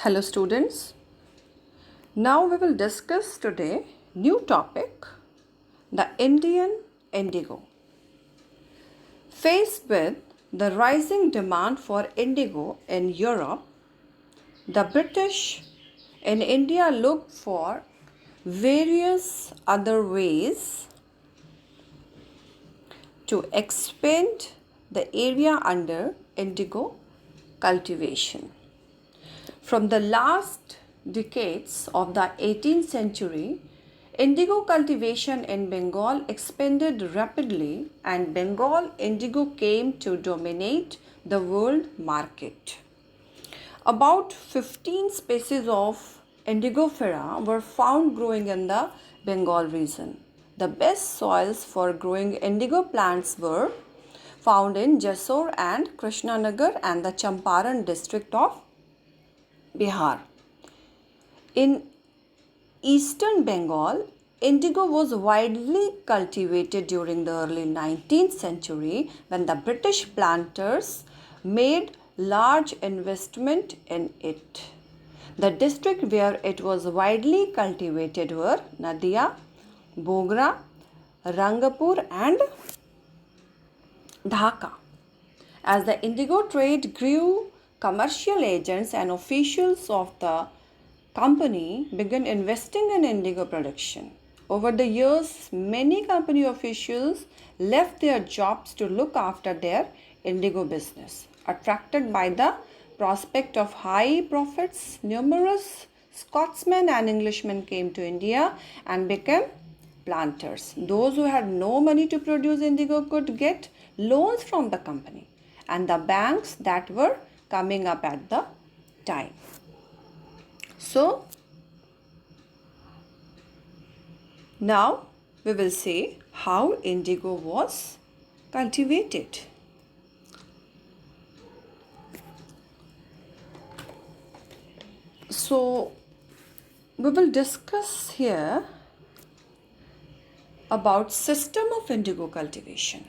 Hello students. Now we will discuss today new topic, the Indian indigo. Faced with the rising demand for indigo in Europe, the British in India looked for various other ways to expand the area under indigo cultivation. From the last decades of the 18th century, indigo cultivation in Bengal expanded rapidly and Bengal indigo came to dominate the world market. About 15 species of indigofera were found growing in the Bengal region. The best soils for growing indigo plants were found in Jessore and Krishnanagar and the Champaran district of Bihar. In eastern Bengal, indigo was widely cultivated during the early 19th century when the British planters made large investment in it. The district where it was widely cultivated were Nadia, Bogra, Rangapur and Dhaka. As the indigo trade grew, commercial agents and officials of the company began investing in indigo production. Over the years, many company officials left their jobs to look after their indigo business. Attracted by the prospect of high profits, numerous Scotsmen and Englishmen came to India and became planters. Those who had no money to produce indigo could get loans from the company and the banks that were coming up at the time. So, now we will see how indigo was cultivated. So, we will discuss here about system of indigo cultivation.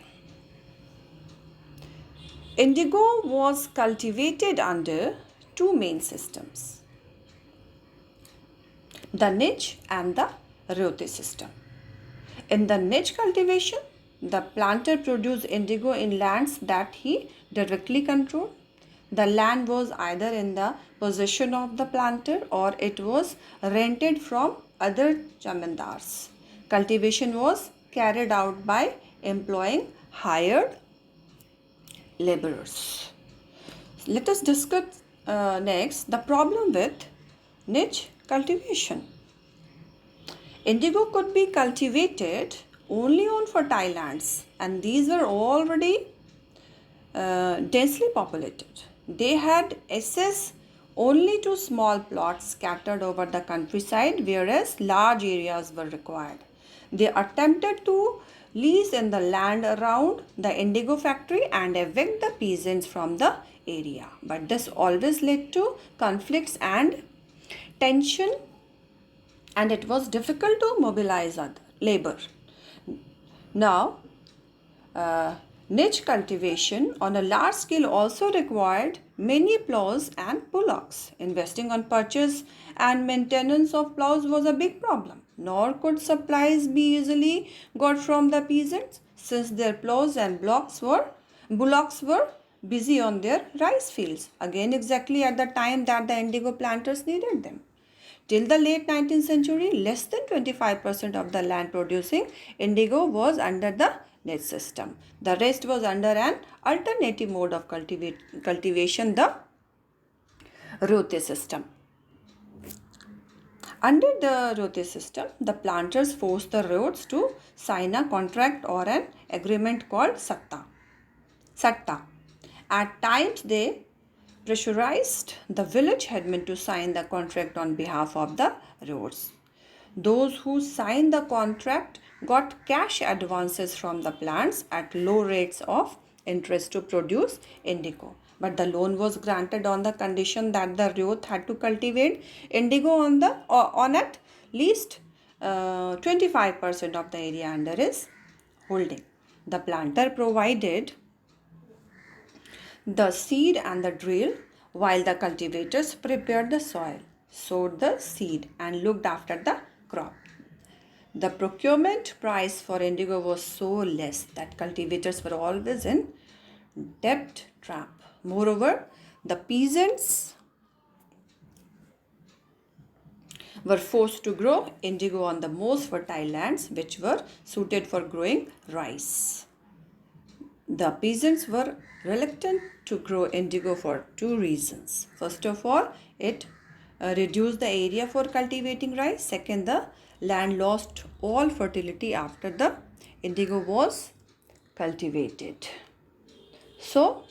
Indigo was cultivated under two main systems, the niche and the roti system. In the niche cultivation, the planter produced indigo in lands that he directly controlled. The land was either in the possession of the planter or it was rented from other zamindars. Cultivation was carried out by employing hired laborers. Let us discuss next the problem with niche cultivation. Indigo could be cultivated only on fertile lands and these were already densely populated. They had access only to small plots scattered over the countryside, whereas large areas were required. They attempted to lease in the land around the indigo factory and evict the peasants from the area. But this always led to conflicts and tension, and it was difficult to mobilize labor. Now, niche cultivation on a large scale also required many plows and bullocks. Investing on purchase and maintenance of plows was a big problem. Nor could supplies be easily got from the peasants since their plows and bullocks were busy on their rice fields. Again, exactly at the time that the indigo planters needed them. Till the late 19th century, less than 25% of the land producing indigo was under the niche system. The rest was under an alternative mode of cultivation, the roti system. Under the roti system, the planters forced the roads to sign a contract or an agreement called satta. At times, they pressurized the village headmen to sign the contract on behalf of the roads. Those who signed the contract got cash advances from the plants at low rates of interest to produce indigo. But the loan was granted on the condition that the youth had to cultivate indigo on at least 25% of the area under his holding. The planter provided the seed and the drill while the cultivators prepared the soil, sowed the seed, and looked after the crop. The procurement price for indigo was so less that cultivators were always in debt trap. Moreover, the peasants were forced to grow indigo on the most fertile lands which were suited for growing rice. The peasants were reluctant to grow indigo for two reasons. First of all, it reduced the area for cultivating rice. Second, the land lost all fertility after the indigo was cultivated. So,